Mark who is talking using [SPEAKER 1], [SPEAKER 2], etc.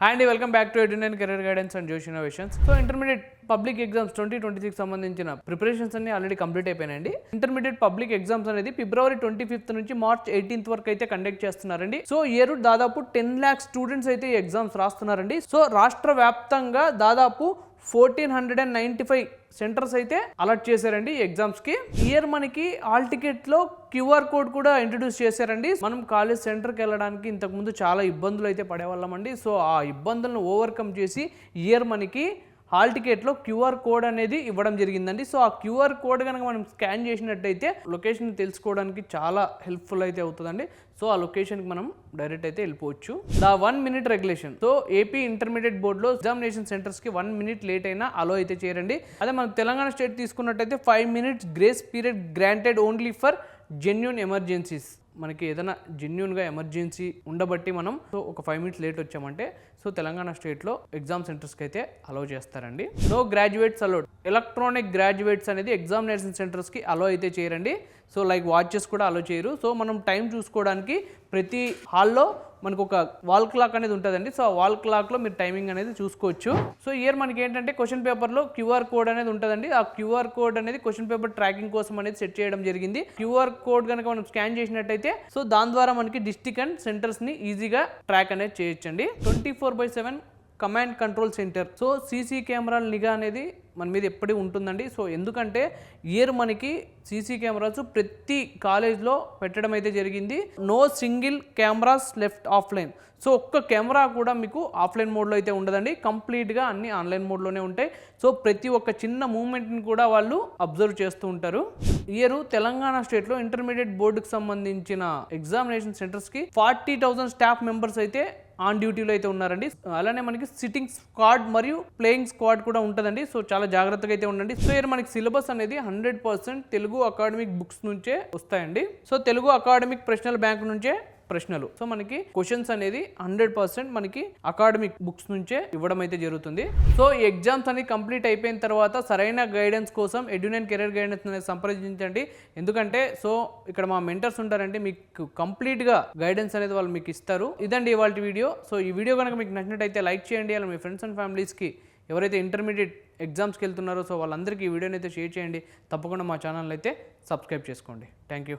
[SPEAKER 1] Hi and welcome back to Edunet Career Guidance and Josh Innovations. So intermediate public exams 2026 సంబంధించిన preparations అన్ని already complete అయిపోయినాయండి. Intermediate public exams అనేది ఫిబ్రవరి 25th నుంచి March 18th వరకు అయితే conduct చేస్తున్నారండి. So ఈ ఇయర్ దాదాపు 10 lakh స్టూడెంట్స్ అయితే ఈ ఎగ్జామ్స్ రాస్తున్నారండి. సో రాష్ట్ర వ్యాప్తంగా దాదాపు 1495 సెంటర్స్ అయితే అలర్ట్ చేశారండి ఈ ఎగ్జామ్స్ కి. ఇయర్ మనకి ఆల్ టికెట్ లో QR కోడ్ కూడా ఇంట్రడ్యూస్ చేశారండి. మనం కాలేజ్ సెంటర్కి వెళ్ళడానికి ఇంతకు ముందు చాలా ఇబ్బందులు అయితే పడేవాళ్ళమండి. సో ఆ ఇబ్బందులను ఓవర్కమ్ చేసి ఇయర్ మనకి హాల్ టికెట్లో QR కోడ్ అనేది ఇవ్వడం జరిగిందండి. సో ఆ QR కోడ్ కనుక మనం స్కాన్ చేసినట్టయితే లొకేషన్ తెలుసుకోవడానికి చాలా హెల్ప్ఫుల్ అయితే అవుతుందండి. సో ఆ లొకేషన్కి మనం డైరెక్ట్ అయితే వెళ్ళిపోవచ్చు. The 1 minute regulation. So AP intermediate బోర్డులో ఎగ్జామినేషన్ సెంటర్స్కి 1 minute లేట్ అయినా అలో అయితే చేయరండి. అదే మనం తెలంగాణ స్టేట్ తీసుకున్నట్టయితే 5 minutes grace period granted only for genuine emergencies. మనకి ఏదైనా జెన్యూన్గా ఎమర్జెన్సీ ఉండబట్టి మనం సో ఒక 5 minutes లేట్ వచ్చామంటే సో తెలంగాణ స్టేట్లో ఎగ్జామ్ సెంటర్స్కి అయితే అలో చేస్తారండి. No graduates allowed. Electronic graduates అనేది ఎగ్జామినేషన్ సెంటర్స్కి అలో అయితే చేయరండి. సో లైక్ వాచెస్ కూడా అలో చేయరు. సో మనం టైం చూసుకోవడానికి ప్రతి హాల్లో మనకు ఒక వాల్ క్లాక్ అనేది ఉంటుందండి. సో ఆ వాల్ క్లాక్లో మీరు టైమింగ్ అనేది చూసుకోవచ్చు. సో ఇయర్ మనకి ఏంటంటే క్వశ్చన్ పేపర్లో QR కోడ్ అనేది ఉంటుందండి. ఆ QR కోడ్ అనేది క్వశ్చన్ పేపర్ ట్రాకింగ్ కోసం అనేది సెట్ చేయడం జరిగింది. QR కోడ్ కనుక మనం స్కాన్ చేసినట్టయితే సో దాని ద్వారా మనకి డిస్ట్రిక్ట్ అండ్ సెంటర్స్ని ఈజీగా ట్రాక్ అనేది చేయొచ్చండి. 24/7 command control centre. So CC కెమెరాల నిఘా అనేది మన మీద ఎప్పటికీ ఉంటుందండి. సో ఎందుకంటే ఇయర్ మనకి సీసీ కెమెరాస్ ప్రతి కాలేజ్లో పెట్టడం అయితే జరిగింది. No single cameras left offline. So ఒక్క కెమెరా కూడా మీకు ఆఫ్లైన్ మోడ్లో అయితే ఉండదండి. కంప్లీట్గా అన్ని ఆన్లైన్ మోడ్లోనే ఉంటాయి. సో ప్రతి ఒక్క చిన్న మూమెంట్ని కూడా వాళ్ళు అబ్జర్వ్ చేస్తూ ఉంటారు. ఇయర్ తెలంగాణ స్టేట్లో ఇంటర్మీడియట్ బోర్డుకి సంబంధించిన ఎగ్జామినేషన్ సెంటర్స్కి 40,000 స్టాఫ్ మెంబర్స్ అయితే ఆన్ డ్యూటీలో అయితే ఉన్నారండి. అలానే మనకి సిట్టింగ్ స్క్వాడ్ మరియు ప్లేయింగ్ స్క్వాడ్ కూడా ఉంటుందండి. సో చాలా జాగ్రత్తగా అయితే ఉండండి. సో ఇయర్ మనకి సిలబస్ అనేది 100% తెలుగు అకాడమిక్ బుక్స్ నుంచే వస్తాయండి. సో తెలుగు అకాడమిక్ ప్రశ్నల బ్యాంక్ నుంచే ప్రశ్నలు. సో మనకి క్వశ్చన్స్ అనేది 100% మనకి అకాడమిక్ బుక్స్ నుంచే ఇవ్వడం అయితే జరుగుతుంది. సో ఈ ఎగ్జామ్స్ అనేది కంప్లీట్ అయిపోయిన తర్వాత సరైన గైడెన్స్ కోసం ఎడ్యునెట్ కెరీర్ గైడెన్స్ అనేది సంప్రదించండి. ఎందుకంటే సో ఇక్కడ మా మెంటర్స్ ఉంటారండి, మీకు కంప్లీట్గా గైడెన్స్ అనేది వాళ్ళు మీకు ఇస్తారు. ఇదండి ఇవాళ వీడియో. సో ఈ వీడియో కనుక మీకు నచ్చినట్టయితే లైక్ చేయండి. అలా మీ ఫ్రెండ్స్ అండ్ ఫ్యామిలీస్కి ఎవరైతే ఇంటర్మీడియట్ ఎగ్జామ్స్కి వెళ్తున్నారో సో వాళ్ళందరికీ ఈ వీడియోని అయితే షేర్ చేయండి. తప్పకుండా మా ఛానల్ అయితే సబ్స్క్రైబ్ చేసుకోండి. Thank you.